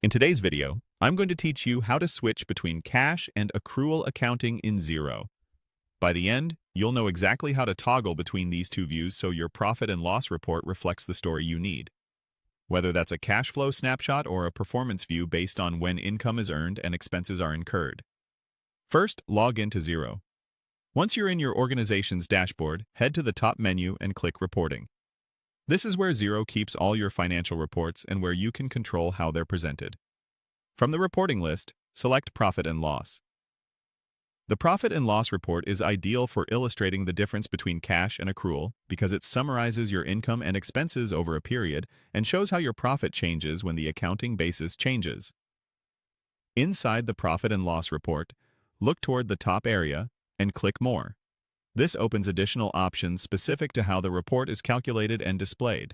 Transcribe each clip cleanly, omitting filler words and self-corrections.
In today's video, I'm going to teach you how to switch between cash and accrual accounting in Xero. By the end, you'll know exactly how to toggle between these two views so your profit and loss report reflects the story you need. Whether that's a cash flow snapshot or a performance view based on when income is earned and expenses are incurred. First, log into Xero. Once you're in your organization's dashboard, head to the top menu and click Reporting. This is where Xero keeps all your financial reports and where you can control how they're presented. From the reporting list, select Profit and Loss. The Profit and Loss report is ideal for illustrating the difference between cash and accrual because it summarizes your income and expenses over a period and shows how your profit changes when the accounting basis changes. Inside the Profit and Loss report, look toward the top area and click More. This opens additional options specific to how the report is calculated and displayed.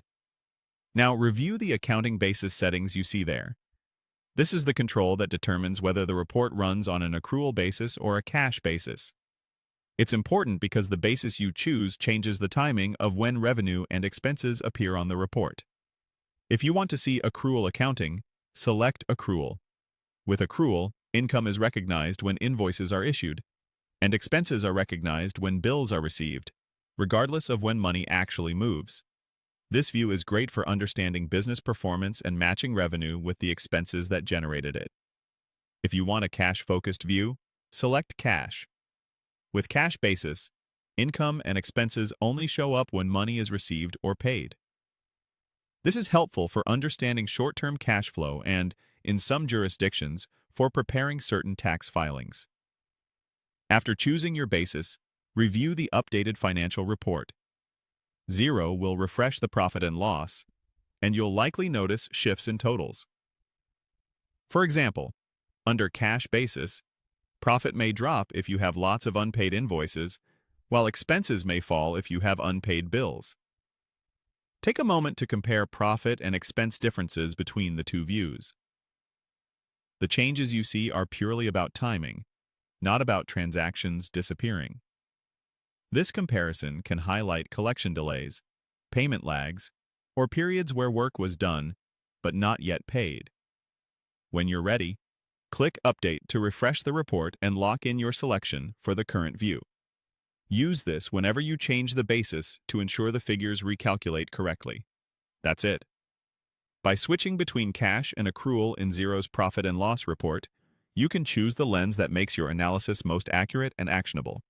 Now review the accounting basis settings you see there. This is the control that determines whether the report runs on an accrual basis or a cash basis. It's important because the basis you choose changes the timing of when revenue and expenses appear on the report. If you want to see accrual accounting, select Accrual. With accrual, income is recognized when invoices are issued, and expenses are recognized when bills are received, regardless of when money actually moves. This view is great for understanding business performance and matching revenue with the expenses that generated it. If you want a cash-focused view, select Cash. With cash basis, income and expenses only show up when money is received or paid. This is helpful for understanding short-term cash flow and, in some jurisdictions, for preparing certain tax filings. After choosing your basis, review the updated financial report. Xero will refresh the profit and loss, and you'll likely notice shifts in totals. For example, under cash basis, profit may drop if you have lots of unpaid invoices, while expenses may fall if you have unpaid bills. Take a moment to compare profit and expense differences between the two views. The changes you see are purely about timing, not about transactions disappearing. This comparison can highlight collection delays, payment lags, or periods where work was done but not yet paid. When you're ready, click Update to refresh the report and lock in your selection for the current view. Use this whenever you change the basis to ensure the figures recalculate correctly. That's it. By switching between cash and accrual in Xero's profit and loss report, you can choose the lens that makes your analysis most accurate and actionable.